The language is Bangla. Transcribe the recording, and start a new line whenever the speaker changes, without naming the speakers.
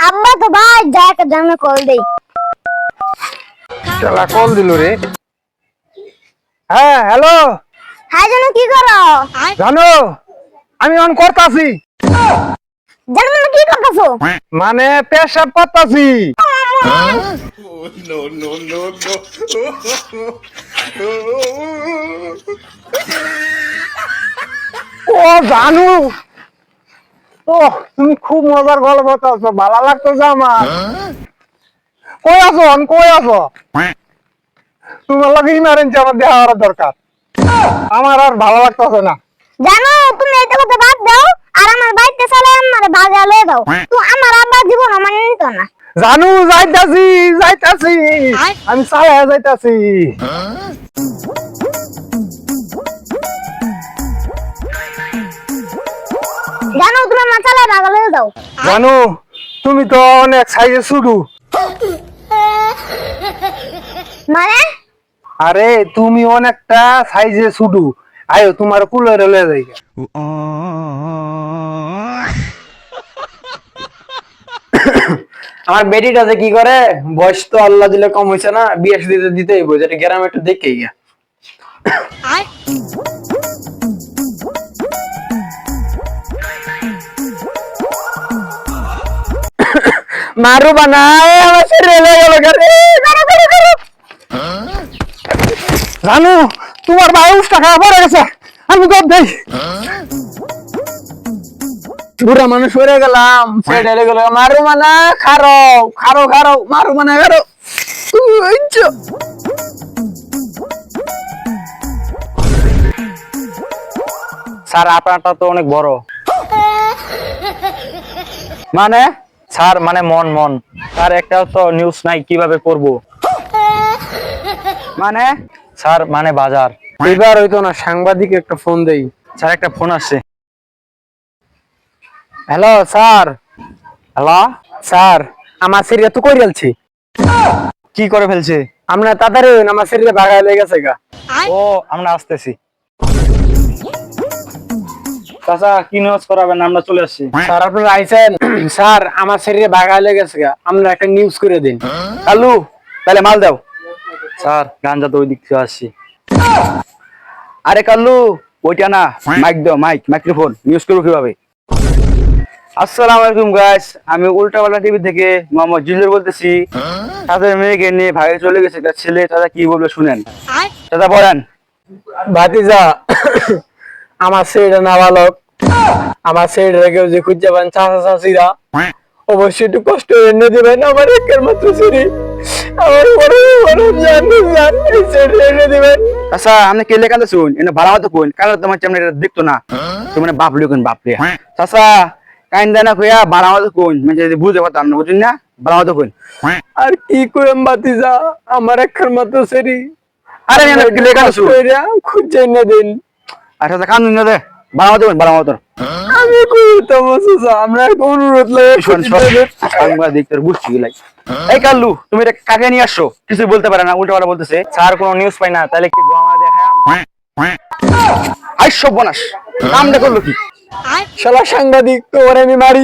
আব্বা তো ভাই যাক জানে কল দেই।
শালা কল দিল রে। হ্যাঁ হ্যালো
হ্যাঁ জানো কি করো?
জানো আমি অন করতাছি,
জানো মানে কি করতেছো?
মানে পেশাব করতাছি। ও জানু, ও তুমি খুব মজার গল্প বলতেছো, ভালো লাগতেছে আমার। কই আছো কই আছো? তোমার লাগে ইমার্জেন্সি আমার দেখা করা দরকার, আমার আর ভালো লাগতেছে না।
জানো তুমি এইটা কথা বাদ দাও আর আমার বাইতে চলে আমার বাজার লয়ে দাও। তো আমার আব্বা জীবন মানে নিত না।
জানু যাইতাছি যাইতাছি, আমি চালায়া যাইতাছি।
জানো তুমি আমার চালে বাজার লয়ে দাও।
জানু তুমি তো অনেক সাইজে শুরু।
মানে
আরে তুমি অনেকটা সাইজে শুধু আয়ো তোমার কুলের লয়ে যাই। আমার বেটিটা যে কি করে, বয়স তো আল্লাহ দিলে কম হয়েছে না, বিয়ে দিতে দিতেই বই যেটা গ্রামে একটু দেখে গিয়া। মারু বানায় আমার শরীরে গেল করে। জানু তোমার ভাই উষ্টা খাওয়া পড়ে গেছে, আমি গপ দেই। বুড়া মানুষ হয়ে গেলাম, ছেড়ে গেল। মারু মানা খারো খারো খারো, মারু মানা খারো। স্যার আপনারটা তো অনেক বড়। মানে স্যার মানে মন মন স্যার, একটা তো নিউজ নাই কিভাবে করব। মানে স্যার মানে বাজার। এবার হইতো না, সাংবাদিক একটা ফোন দেই। স্যার একটা ফোন আসছে। Hello sir. হ্যালো স্যার, আমার শরীরে তো করে ফেলছি। কি করে ফেলছে? আমরা তাড়াতাড়ি আমার শরীরে ভাগায় লেগে গেছে গা। ও আমরা আসতেছি। চাচা কি নিউজ করাবেন, আমরা চলে আসছি। স্যার আপনারা আইছেন? স্যার আমার শরীরে ভাগায় লেগে গেছে গা, আমরা একটা নিউজ করে দিন। কালু তাহলে মাল দাও। স্যার গাঞ্জা তো ওই দিক থেকে আসছি। আরে কাল্লু ওইটা না, মাইক দাও, মাইক মাইক্রোফোন নিউজ করবো কিভাবে। আসসালামু আলাইকুম গাইস, আমি উল্টাপাল্টা টিভি থেকে মোহাম্মদ জিল্লুর বলতেছি। তাদের মেয়েকে নিয়ে ভাগে চলে গেছে তার ছেলে, তারা কি বলবে শুনেন। দাদা বলেন। ভাতিজা আমার ছেলেটা নাবালক, আমার ছেলেটা কেউ যে খুঁজে পান চাচা চাচিরা অবশ্যই একটু কষ্ট এনে দিবেন। আমার একের মাত্র ছেলে, আমার বড় বড় জান জান এই ছেলে এনে দিবেন। আচ্ছা আপনি কে লেখা শুন, এনে ভালো মতো কোন কারণ তোমার চামড়া এটা দেখতো না, তুমি বাপলি কোন বাপলি। চাচা কাইন্দা না কইয়া ভালো মতো কোন, মানে যদি বুঝতে পারতাম না, বুঝুন না, ভালো মতো কোন। আর কি কইম ভাতিজা, আমার একের মাত্র ছেলে। আরে লেখা শুন খুঁজে এনে দিন। আচ্ছা কান না দে, ভালো মতো কোন, ভালো মতো। আমি কইতাম চাচা, আমরা অনুরোধ লাগে সাংবাদিক তোর বুঝছি লাই। এই কাল্লু তুমি এটা কাকে নিয়ে আসছো, কিছু বলতে পারে না, উল্টো পাল্টা বলতেছে। স্যার কোনো নিউজ পাই না, তাহলে কি গোয়া দেখাম? আই সব বনাস নামটা করলো কি? শালা সাংবাদিক তো ওরে আমি মারি।